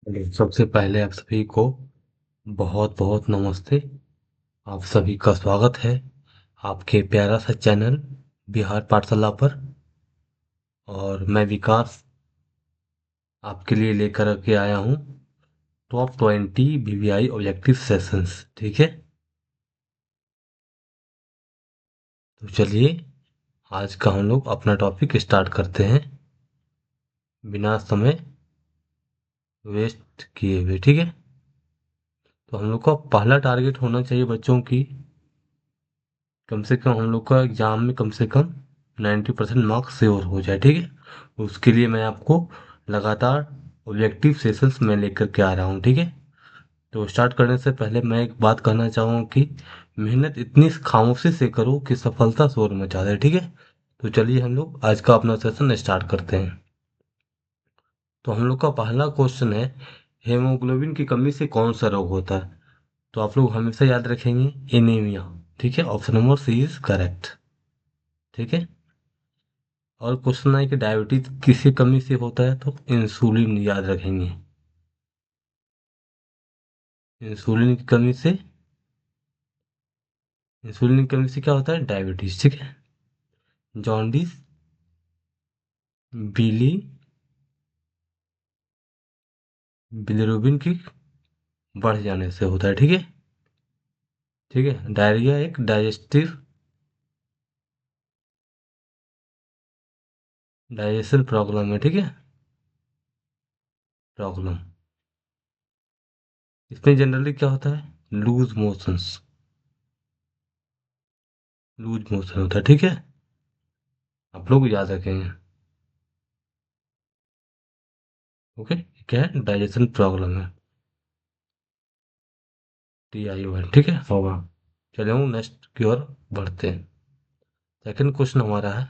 सबसे पहले आप सभी को बहुत बहुत नमस्ते। आप सभी का स्वागत है आपके प्यारा सा चैनल बिहार पाठशाला पर। और मैं विकास आपके लिए लेकर के आया हूँ टॉप 20 बीबीआई ऑब्जेक्टिव सेशंस। ठीक है, तो चलिए आज का हम लोग अपना टॉपिक स्टार्ट करते हैं बिना समय वेस्ट किए हुए। ठीक है, तो हम लोग का पहला टारगेट होना चाहिए बच्चों की कम से कम हम लोग का एग्जाम में कम से कम 90% मार्क्स श्योर हो जाए। ठीक है, उसके लिए मैं आपको लगातार ऑब्जेक्टिव सेशंस में लेकर के आ रहा हूँ। ठीक है, तो स्टार्ट करने से पहले मैं एक बात कहना चाहूँगा कि मेहनत इतनी खामोशी से करो कि सफलता शोर मचा दे। ठीक है, तो चलिए हम लोग आज का अपना सेशन स्टार्ट करते हैं। तो हम लोग का पहला क्वेश्चन है, हेमोग्लोबिन की कमी से कौन सा रोग होता है? तो आप लोग हमेशा याद रखेंगे एनीमिया। ठीक है, option number C is correct. ठीक है, और क्वेश्चन है कि डायबिटीज किसकी कमी से होता है? तो इंसुलिन याद रखेंगे, इंसुलिन की कमी से। इंसुलिन की कमी से क्या होता है? डायबिटीज। ठीक है, जॉन्डिस, बीली, बिलिरुबिन की बढ़ जाने से होता है। ठीक है, ठीक है, डायरिया एक डाइजेशन प्रॉब्लम है। ठीक है, प्रॉब्लम। इसमें जनरली क्या होता है? लूज मोशंस, लूज मोशन होता है। ठीक है, आप लोग याद रखेंगे। ओके, क्या है? डाइजेशन प्रॉब्लम है, TION। ठीक है, होगा। चलिए हम नेक्स्ट की ओर बढ़ते हैं। सेकंड क्वेश्चन हमारा है,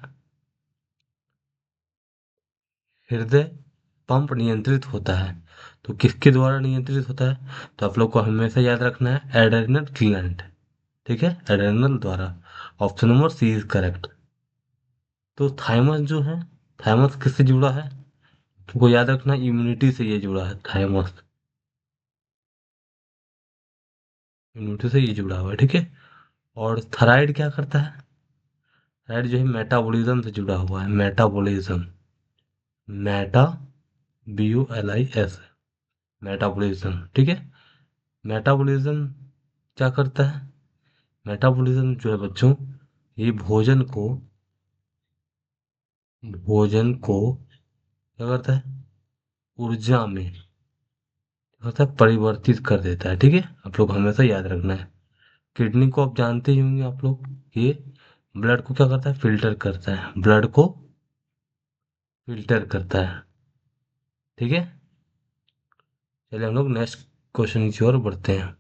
हृदय पंप नियंत्रित होता है तो किसके द्वारा नियंत्रित होता है? तो आप लोग को हमेशा याद रखना है एड्रेनल ग्लैंड। ठीक है, एड्रेनल द्वारा। Option number C is correct. तो थाइमस जो है, थाइमस किससे जुड़ा है? तुमको याद रखना, इम्यूनिटी से ये जुड़ा है थाइमस, इम्यूनिटी से ये जुड़ा हुआ है। ठीक है, और थायराइड क्या करता है? थायराइड जो है मेटाबॉलिज्म से जुड़ा हुआ है, मेटाबॉलिज्म, मेटा BULIS, मेटाबॉलिज्म। ठीक है, मेटाबॉलिज्म क्या करता है? मेटाबॉलिज्म जो है बच्चों, ये भोजन को क्या करता है? ऊर्जा में क्या करता है? परिवर्तित कर देता है। ठीक है, आप लोग हमेशा याद रखना है। किडनी को आप जानते ही होंगे आप लोग, ये ब्लड को क्या करता है? फिल्टर करता है, ब्लड को फिल्टर करता है। ठीक है, चलिए हम लोग नेक्स्ट क्वेश्चन की ओर बढ़ते हैं।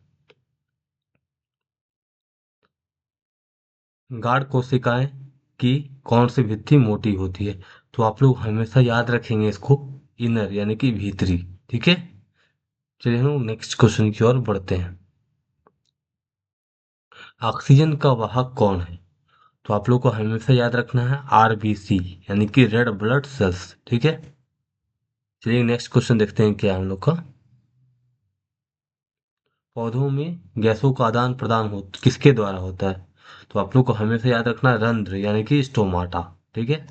गाढ़ कोशिकाएं की कौन सी भित्ति मोटी होती है? तो आप लोग हमेशा याद रखेंगे इसको, इनर यानी कि भीतरी। ठीक है, चलिए हम लोग नेक्स्ट क्वेश्चन की ओर बढ़ते हैं। ऑक्सीजन का वाहक कौन है? तो आप लोग को हमेशा याद रखना है RBC यानी कि रेड ब्लड सेल्स। ठीक है, चलिए नेक्स्ट क्वेश्चन देखते हैं क्या हम लोग का। पौधों में गैसों का आदान प्रदान हो किसके द्वारा होता है? तो आप लोग को हमेशा याद रखना है रंध्र यानी कि स्टोमाटा। ठीक है,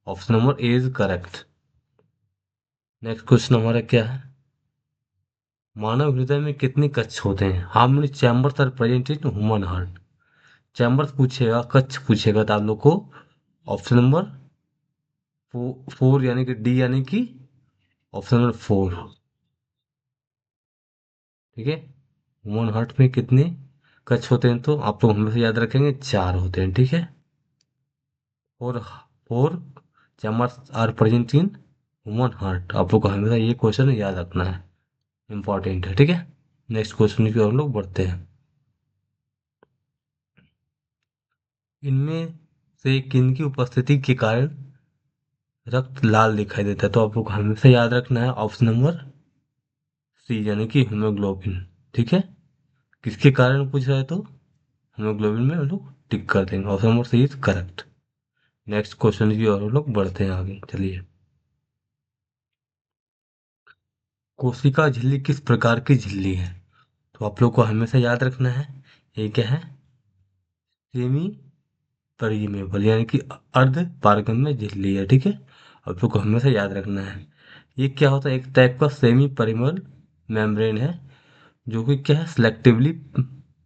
option number A is correct. Next question हमारा क्या है, मानव हृदय में कितने कक्ष होते हैं? How many chambers are present in human heart? Chambers पूछेगा, कक्ष पूछेगा तो आप लोग को ऑप्शन नंबर फोर यानी कि डी यानी कि ऑप्शन नंबर 4। ठीक है, ह्यूमन हार्ट में कितने कक्ष होते हैं? तो आप लोग हमेशा याद रखेंगे 4 होते हैं। ठीक है, four, four chambers are present in human heart. आप लोग को हमेशा ये क्वेश्चन याद रखना है, इंपॉर्टेंट है। ठीक है, नेक्स्ट क्वेश्चन की ओर हम लोग बढ़ते हैं। इनमें से किन की उपस्थिति के कारण रक्त लाल दिखाई देता है? तो आपको हमेशा याद रखना है ऑप्शन नंबर सी यानी कि हीमोग्लोबिन। ठीक है, किसके कारण पूछ रहा है? तो हीमोग्लोबिन में हम लोग टिक कर देंगे, option number C is correct. Next question की ओर हम लोग बढ़ते हैं आगे। चलिए, कोशिका झिल्ली किस प्रकार की झिल्ली है? तो आप लोग को हमेशा याद रखना है, ये क्या है? सेमी परिमेबल यानी कि अर्ध पारगम्य झिल्ली है, ठीक है। आप लोग को हमेशा याद रखना है। ये क्या होता है? एक टाइप का सेमी परिमल मेम्ब्रेन है, जो कि क्या है, सिलेक्टिवली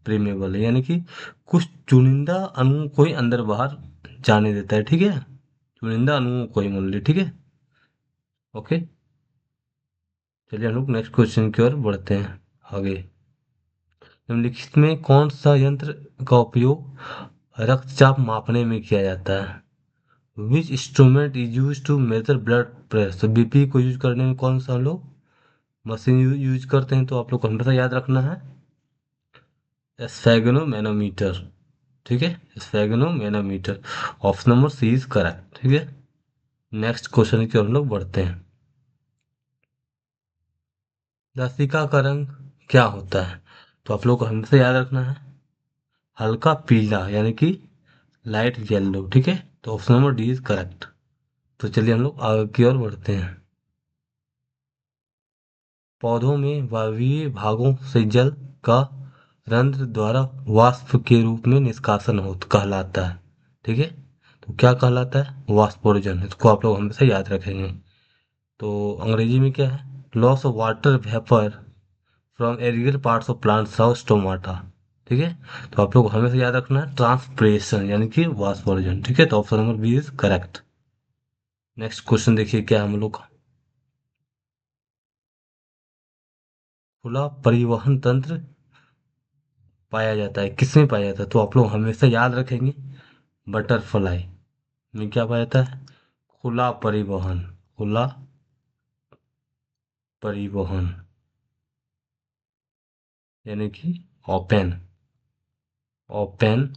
प्रीमेबल है, यानी कि कुछ चुनिंदा अणुओं को ही अंदर बाहर जाने देता है, ठीक है। चुनिंदा अणुओं को ही मान ली, ठीक है। ओके, चलिए हम लोग नेक्स्ट क्वेश्चन की ओर बढ़ते हैं आगे। निम्नलिखित में कौन सा यंत्र का उपयोग रक्तचाप मापने में किया जाता है? Which instrument is use to measure blood pressure? BP को यूज करने में कौन सा हम लोग मशीन यूज करते हैं? तो आप लोग को हमेशा याद रखना है, स्फेगनोमैनोमीटर, ठीक है। Sphygmomanometer, option number C is correct, ठीक है। नेक्स्ट क्वेश्चन की ओर हम लोग बढ़ते हैं। लसिका का रंग क्या होता है? तो आप लोग को हमेशा याद रखना है, हल्का पीला यानी कि लाइट येलो, ठीक है। तो option number D is correct. तो चलिए हम लोग आगे की ओर बढ़ते हैं। पौधों में वायवीय भागों से जल का रंध्र द्वारा वाष्प के रूप में निष्कासन हो कहलाता है, ठीक है। तो क्या कहलाता है? वाष्पोर्जन। इसको आप लोग हमेशा याद रखेंगे। तो अंग्रेजी में क्या है? Loss of water vapour from aerial parts of plants how stomata, ठीक है। तो आप लोग को हमेशा याद रखना है ट्रांसप्रेशन यानी कि वाष्पोर्जन, ठीक है। तो option number B is correct. Next question देखिए क्या है हम लोग का। खुला परिवहन तंत्र पाया जाता है, किसमें पाया जाता है? तो आप लोग हमेशा याद रखेंगे, बटरफ्लाई में क्या पाया जाता है? खुला परिवहन, खुला परिवहन यानी कि ओपन, ओपन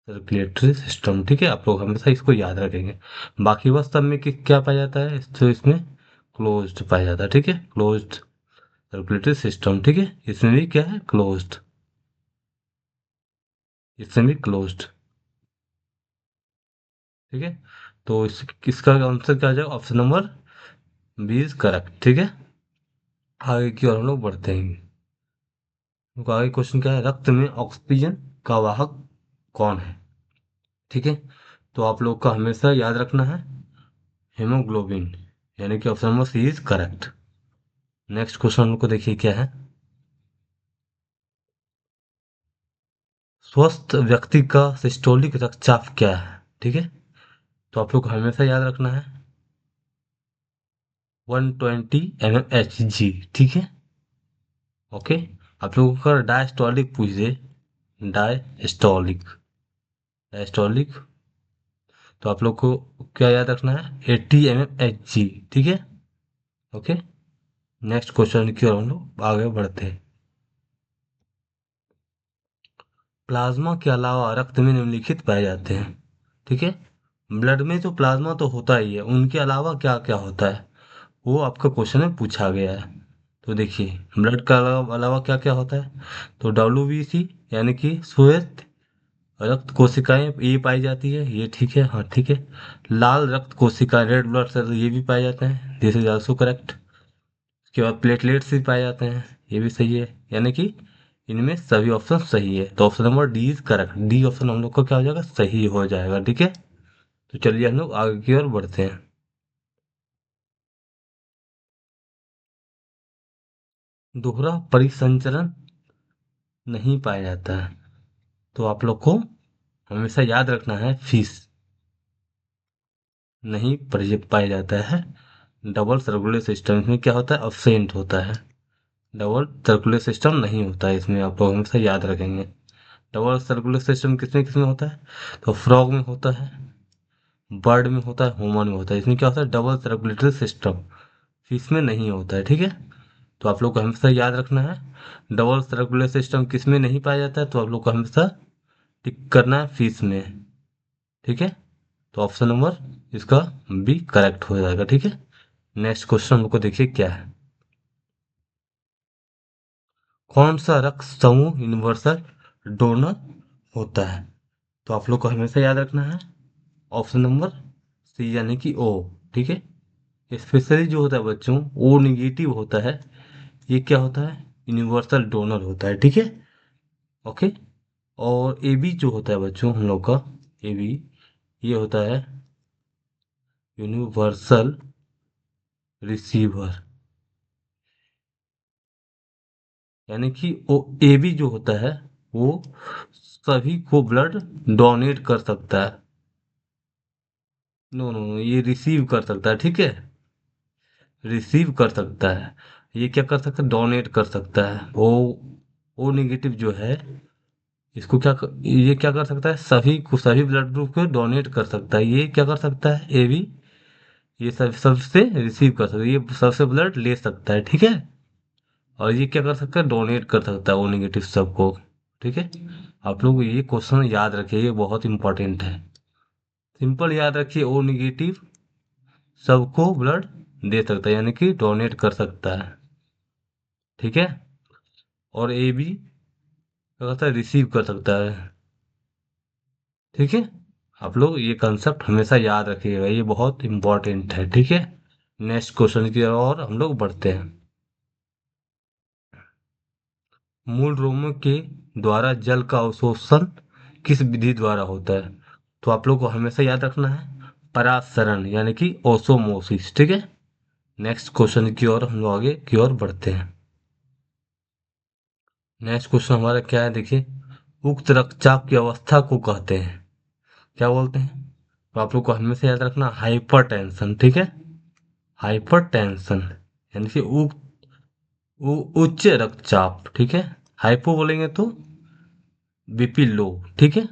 सर्कुलेटरी सिस्टम, ठीक है। आप लोग हमेशा इसको याद रखेंगे। बाकी बस सब में क्या पाया जाता है? तो इसमें क्लोज्ड पाया जाता है, ठीक है। क्लोज्ड सर्कुलेटरी सिस्टम, ठीक है। इसमें भी क्या है? क्लोज्ड, इसमें भी क्लोज्ड, ठीक है। तो इसका आंसर क्या आ जाएगा? Option number B is correct, ठीक है। आगे की ओर हम लोग बढ़ते हैं। तो आगे क्वेश्चन क्या है? रक्त में ऑक्सीजन का वाहक कौन है? ठीक है। तो आप लोग का हमेशा याद रखना है, हेमोग्लोबिन, यानी कि option number C is correct. Next question हम लोग को देखिए क्या है। स्वस्थ व्यक्ति का सिस्टोलिक रक्तचाप क्या है? ठीक है। तो आप लोग को हमेशा याद रखना है 120 mmHg, ठीक है। ओके। आप लोगों का डायस्टोलिक पूछ दे, डायस्टोलिक, डायस्टोलिक, तो आप लोग को क्या याद रखना है? 80 mmHg, ठीक है। ओके। नेक्स्ट क्वेश्चन की ओर हम लोग आगे बढ़ते हैं। प्लाज्मा के अलावा रक्त में निम्नलिखित पाए जाते हैं, ठीक है। ब्लड में तो प्लाज्मा तो होता ही है, उनके अलावा क्या क्या होता है वो आपका क्वेश्चन में पूछा गया है। तो देखिए, ब्लड का अलावा क्या क्या होता है? तो WBC यानी कि श्वेत रक्त कोशिकाएं ये पाई जाती है, ये ठीक है, हाँ ठीक है। लाल रक्त कोशिकाएं, रेड ब्लड सेल, ये भी पाए जाते हैं, दिस इज ऑल्सो करेक्ट। उसके बाद प्लेटलेट्स भी पाए जाते हैं, ये भी सही है, यानी कि इनमें सभी ऑप्शन सही है। तो option number D is correct, D option हम लोग का क्या हो जाएगा? सही हो जाएगा, ठीक है। तो चलिए हम लोग आगे की ओर बढ़ते हैं। दोहरा परिसंचरण नहीं पाया जाता है, तो आप लोग को हमेशा याद रखना है, फीस नहीं पाया जाता है। डबल सर्कुलर सिस्टम में क्या होता है? अब्सेंट होता है। डबल सर्कुलर सिस्टम नहीं होता है इसमें, आप लोग हमेशा याद रखेंगे। डबल सर्कुलर सिस्टम किसमें किसमें होता है? तो फ्रॉग में होता है, बर्ड में होता है, ह्यूमन में होता है। इसमें क्या होता है? डबल सर्कुलेटरी सिस्टम, फिश में नहीं होता है, ठीक है। तो आप लोग को हमेशा याद रखना है, डबल सर्कुलर सिस्टम किस में नहीं पाया जाता है? तो आप लोग को हमेशा टिक करना है फिश में, ठीक है। तो ऑप्शन नंबर इसका बी करेक्ट हो जाएगा, ठीक है। नेक्स्ट क्वेश्चन हम लोग को देखिए क्या है। कौन सा रक्त समूह यूनिवर्सल डोनर होता है? तो आप लोग को हमेशा याद रखना है, ऑप्शन नंबर सी यानी कि ओ, ठीक है। स्पेशली जो होता है बच्चों ओ निगेटिव होता है, ये क्या होता है, यूनिवर्सल डोनर होता है, ठीक है। ओके। और ए बी जो होता है बच्चों हम लोग का, ए बी ये होता है यूनिवर्सल रिसीवर, यानी कि वो ए बी जो होता है वो सभी को ब्लड डोनेट कर सकता है। नो नो नो, ये रिसीव कर सकता है, ठीक है। रिसीव कर सकता है, ये क्या कर सकता है, डोनेट कर सकता है। ओ निगेटिव जो है इसको ये क्या कर सकता है, सभी को सभी ब्लड ग्रुप को डोनेट कर सकता है। ये क्या कर सकता है, ए बी ये सबसे रिसीव कर सकता है, ये सबसे ब्लड ले सकता है, ठीक है। और ये क्या कर सकता है, डोनेट कर सकता है ओ निगेटिव सबको, ठीक है। आप लोग ये क्वेश्चन याद रखिए, ये बहुत इंपॉर्टेंट है। सिंपल याद रखिए, ओ निगेटिव सबको ब्लड दे सकता है, यानी कि डोनेट कर सकता है, ठीक है। और ए बी क्या करता है, रिसीव कर सकता है, ठीक है। आप लोग ये कंसेप्ट हमेशा याद रखिएगा, ये बहुत इंपॉर्टेंट है, ठीक है। नेक्स्ट क्वेश्चन की ओर हम लोग बढ़ते हैं। मूल रोमों के द्वारा जल का अवशोषण किस विधि द्वारा होता है? तो आप लोग को हमेशा याद रखना है परासरण, यानी कि ओसोमोसिस, ठीक है। नेक्स्ट क्वेश्चन की ओर हम लोग आगे की ओर बढ़ते हैं। नेक्स्ट क्वेश्चन हमारा क्या है, देखिए। उक्त रक्तचाप की अवस्था को कहते हैं, क्या बोलते हैं? तो आप लोग को हमेशा याद रखना हाइपर टेंशन, ठीक है। हाइपर टेंशन यानी कि उच्च रक्तचाप, ठीक है। हाइपो बोलेंगे तो बीपी लो, ठीक है।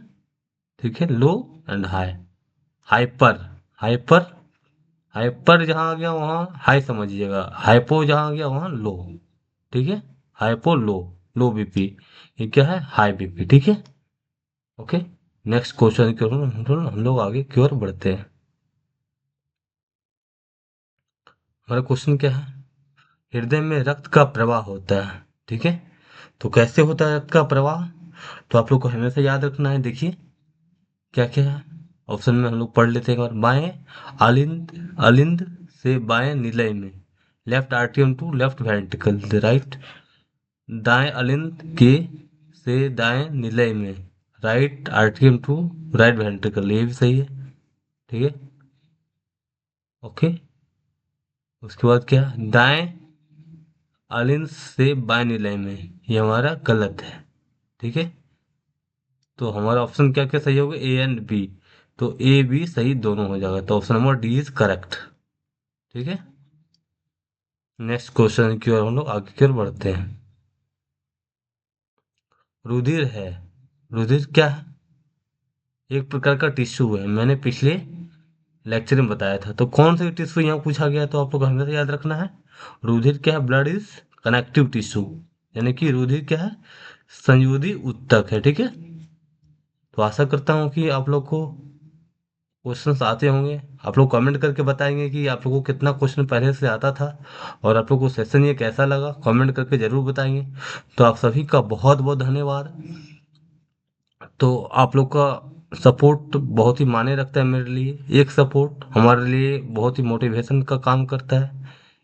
ठीक है, low and high. Hyper, hyper, hyper जहाँ आ गया वहाँ हाई समझिएगा, हाइपो जहाँ आ गया वहाँ लो, ठीक है। हाइपो लो, लो बीपी, ये क्या है, हाई बीपी, ठीक है। ओके। नेक्स्ट क्वेश्चन की ओर हम लोग आगे की ओर बढ़ते हैं। हमारा क्वेश्चन क्या है, हृदय में रक्त का प्रवाह होता है, ठीक है। तो कैसे होता है रक्त का प्रवाह? तो आप लोग को हमेशा याद रखना है, देखिए क्या क्या है। ऑप्शन में हम लोग पढ़ लेते हैं एक बार। बाएं अलिंद, अलिंद से बाएं निलय में, लेफ्ट आर्टियम टू लेफ्ट वेंट्रिकल, राइट। दाएं अलिंद के से दाएं निलय में, राइट आर्टियम टू राइट वेंट्रिकल, ये भी सही है, ठीक है। ओके। उसके बाद क्या, दाएं अलिंद से बाएं निलय में, ये हमारा गलत है, ठीक है। तो हमारा ऑप्शन क्या क्या सही होगा, ए एंड बी। तो ए बी सही दोनों हो जाएगा, तो option number D is correct, ठीक है। नेक्स्ट क्वेश्चन की ओर हम लोग आगे की ओर बढ़ते हैं। रुधिर है, रुधिर क्या है, एक प्रकार का टिश्यू है, मैंने पिछले लेक्चर में बताया था। तो कौन सा टिश्यू यहाँ पूछा गया है, तो आप लोग हमेशा याद रखना है रुधिर क्या है, ब्लड इज कनेक्टिव टिश्यू, यानी कि रुधिर क्या है, संयोजी ऊतक है, ठीक है। तो आशा करता हूँ कि आप लोग को क्वेश्चंस आते होंगे। आप लोग कमेंट करके बताएंगे कि आप लोगों को कितना क्वेश्चन पहले से आता था, और आप लोग को सेशन ये कैसा लगा, कमेंट करके जरूर बताएंगे। तो आप सभी का बहुत बहुत धन्यवाद। तो आप लोग का सपोर्ट बहुत ही मायने रखता है मेरे लिए, एक सपोर्ट हमारे लिए बहुत ही मोटिवेशन का काम करता है।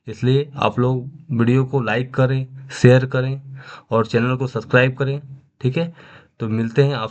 इसलिए आप लोग वीडियो को लाइक करें, शेयर करें और चैनल को सब्सक्राइब करें, ठीक है। तो मिलते हैं आप